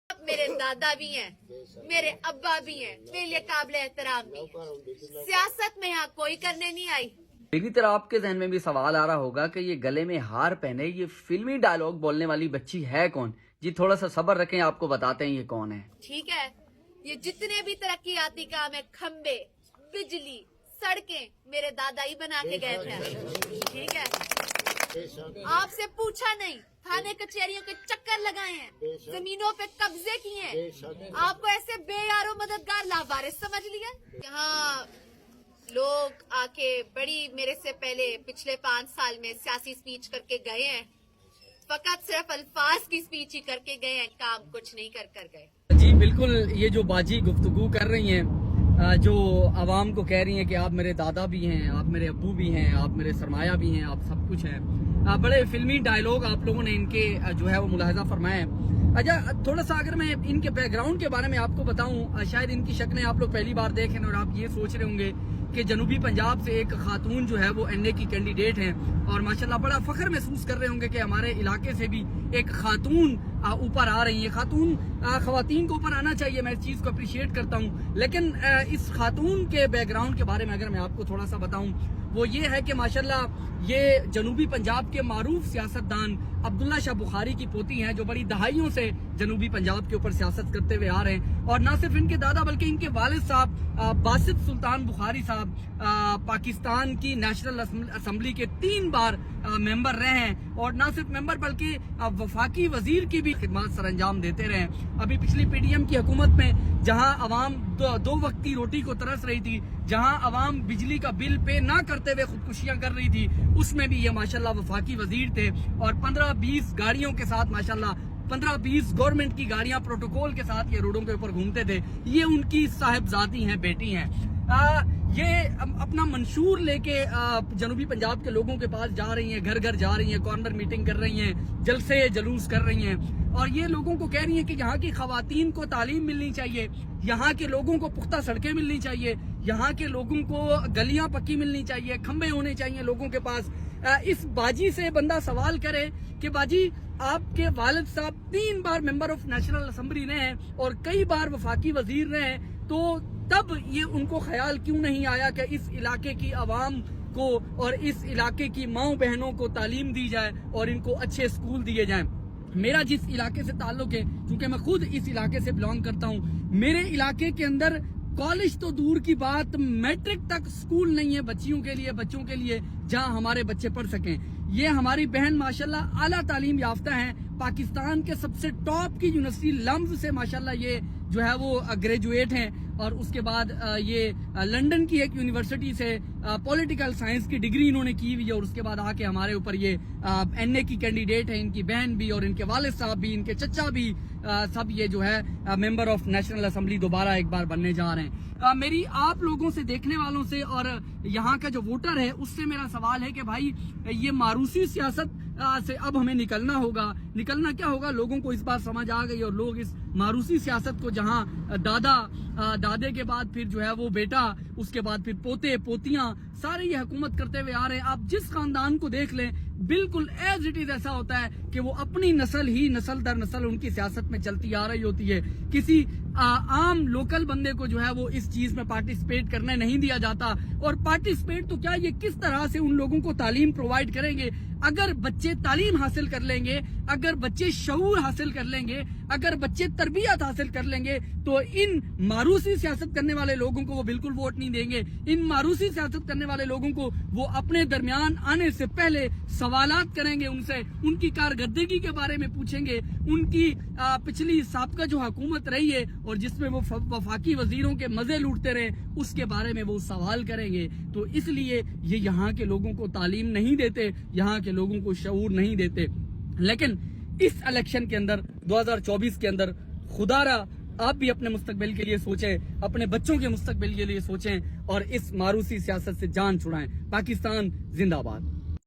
میرے دادا بھی ہیں، میرے ابا بھی ہیں، میرے لیے قابل احترام بھی ہیں. سیاست میں یہاں کوئی کرنے نہیں آئی. میری طرح آپ کے ذہن میں بھی سوال آ رہا ہوگا کہ یہ گلے میں ہار پہنے یہ فلمی ڈائلوگ بولنے والی بچی ہے کون؟ جی تھوڑا سا صبر رکھیں، آپ کو بتاتے ہیں یہ کون ہے. ٹھیک ہے، یہ جتنے بھی ترقیاتی کام ہیں، کھمبے، بجلی، سڑکیں، میرے دادا ہی بنا کے گئے تھے. ٹھیک ہے، آپ سے پوچھا نہیں، تھانے کچہریوں کے چکر لگائے ہیں، زمینوں پہ قبضے کیے ہیں. آپ کو ایسے بے یارو مددگار لاوارث سمجھ لیے. یہاں لوگ آ کے بڑی میرے سے پہلے پچھلے 5 سال میں سیاسی سپیچ کر کے گئے ہیں. فقط صرف الفاظ کی سپیچ ہی کر کے گئے ہیں، کام کچھ نہیں کر گئے. جی بالکل، یہ جو باجی گفتگو کر رہی ہیں، جو عوام کو کہہ رہی ہیں کہ آپ میرے دادا بھی ہیں، آپ میرے ابو بھی ہیں، آپ میرے سرمایہ بھی ہیں، آپ سب کچھ ہیں، بڑے فلمی ڈائلوگ آپ لوگوں نے ان کے جو ہے وہ ملاحظہ فرمائے ہیں. اچھا تھوڑا سا اگر میں ان کے بیک گراؤنڈ کے بارے میں آپ کو بتاؤں، شاید ان کی شکلیں آپ لوگ پہلی بار دیکھیں اور آپ یہ سوچ رہے ہوں گے کہ جنوبی پنجاب سے ایک خاتون جو ہے وہ این اے کی کینڈیڈیٹ ہیں اور ماشاءاللہ بڑا فخر محسوس کر رہے ہوں گے کہ ہمارے علاقے سے بھی ایک خاتون اوپر آ رہی ہے. خواتین کو اوپر آنا چاہیے، میں اس چیز کو اپریشیٹ کرتا ہوں، لیکن اس خاتون کے بیک گراؤنڈ کے بارے میں اگر میں آپ کو تھوڑا سا بتاؤں وہ یہ ہے کہ ماشاءاللہ یہ جنوبی پنجاب کے معروف سیاستدان عبداللہ شاہ بخاری کی پوتی ہیں، جو بڑی دہائیوں سے جنوبی پنجاب کے اوپر سیاست کرتے ہوئے آ رہے ہیں. اور نہ صرف ان کے دادا بلکہ ان کے والد صاحب باسط سلطان بخاری صاحب پاکستان کی نیشنل اسمبلی کے 3 بار ممبر رہے ہیں، اور نہ صرف ممبر بلکہ وفاقی وزیر کی بھی خدمات سر انجام دیتے رہے ہیں. ابھی پچھلی پی ڈی ایم کی حکومت میں جہاں عوام 2 وقت کی روٹی کو ترس رہی تھی، جہاں عوام بجلی کا بل پے نہ کرتے ہوئے خودکشیاں کر رہی تھی، اس میں بھی یہ ماشاءاللہ وفاقی وزیر تھے اور 15-20 گاڑیوں کے ساتھ ماشاءاللہ 15-20 گورنمنٹ کی گاڑیاں پروٹوکول کے ساتھ یہ روڈوں کے اوپر گھومتے تھے. یہ ان کی صاحبزادی ہیں، بیٹی ہیں. یہ اپنا منشور لے کے جنوبی پنجاب کے لوگوں کے پاس جا رہی ہیں، گھر گھر جا رہی ہیں، کارنر میٹنگ کر رہی ہیں، جلسے جلوس کر رہی ہیں، اور یہ لوگوں کو کہہ رہی ہیں کہ یہاں کی خواتین کو تعلیم ملنی چاہیے، یہاں کے لوگوں کو پختہ سڑکیں ملنی چاہیے، یہاں کے لوگوں کو گلیاں پکی ملنی چاہیے، کھمبے ہونے چاہیے لوگوں کے پاس. اس باجی سے بندہ سوال کرے کہ باجی آپ کے والد صاحب 3 بار ممبر آف نیشنل اسمبلی رہے ہیں اور کئی بار وفاقی وزیر رہے ہیں، تو تب یہ ان کو خیال کیوں نہیں آیا کہ اس علاقے کی عوام کو اور اس علاقے کی ماؤں بہنوں کو تعلیم دی جائے اور ان کو اچھے اسکول دیے جائیں. میرا جس علاقے سے تعلق ہے، چونکہ میں خود اس علاقے سے بلانگ کرتا ہوں، میرے علاقے کے اندر کالج تو دور کی بات، میٹرک تک سکول نہیں ہے بچوں کے لیے جہاں ہمارے بچے پڑھ سکیں. یہ ہماری بہن ماشاءاللہ اعلیٰ تعلیم یافتہ ہیں، پاکستان کے سب سے ٹاپ کی یونیورسٹی لمز سے ماشاءاللہ یہ جو ہے وہ گریجویٹ ہیں، اور اس کے بعد یہ لنڈن کی ایک یونیورسٹی سے پولیٹیکل سائنس کی ڈگری انہوں نے کی ہوئی ہے، اور اس کے بعد آ کے ہمارے اوپر یہ این اے کی کینڈیڈیٹ ہیں. ان کی بہن بھی اور ان کے والد صاحب بھی، ان کے چچا بھی، سب یہ جو ہے ممبر آف نیشنل اسمبلی دوبارہ ایک بار بننے جا رہے ہیں. میری آپ لوگوں سے، دیکھنے والوں سے اور یہاں کا جو ووٹر ہے اس سے میرا سوال ہے کہ بھائی یہ ماروثی سیاست سے اب ہمیں نکلنا کیا ہوگا. لوگوں کو اس بات سمجھ آ گئی اور لوگ اس ماروثی سیاست کو، جہاں دادے کے بعد پھر جو ہے وہ بیٹا، اس کے بعد پھر پوتے پوتیاں سارے یہ حکومت کرتے ہوئے آ رہے ہیں. آپ جس خاندان کو دیکھ لیں بالکل ایز اٹ از ایسا ہوتا ہے کہ وہ اپنی نسل در نسل ان کی سیاست میں چلتی آ رہی ہوتی ہے. کسی عام لوکل بندے کو جو ہے وہ اس چیز میں پارٹیسپیٹ کرنے نہیں دیا جاتا. اور پارٹیسپیٹ تو کیا، یہ کس طرح سے ان لوگوں کو تعلیم پرووائڈ کریں گے؟ اگر بچے تعلیم حاصل کر لیں گے، اگر بچے شعور حاصل کر لیں گے، اگر بچے تربیت حاصل کر لیں گے، تو ان ماروثی سیاست کرنے والے لوگوں کو وہ بالکل ووٹ نہیں دیں گے. ان ماروثی سیاست کرنے والے لوگوں کو وہ اپنے درمیان آنے سے پہلے سوالات کریں گے، ان سے ان کی کارکردگی کے بارے میں پوچھیں گے، ان کی پچھلی سابقہ جو حکومت رہی ہے اور جس میں وہ وفاقی وزیروں کے مزے لوٹتے رہے، اس کے بارے میں وہ سوال کریں گے. تو اس لیے یہ یہاں کے لوگوں کو تعلیم نہیں دیتے، یہاں کے لوگوں کو شعور نہیں دیتے. لیکن اس الیکشن کے اندر 2024 کے اندر خدا را آپ بھی اپنے مستقبل کے لیے سوچیں، اپنے بچوں کے مستقبل کے لیے سوچیں اور اس ماروثی سیاست سے جان چھڑائیں. پاکستان زندہ باد.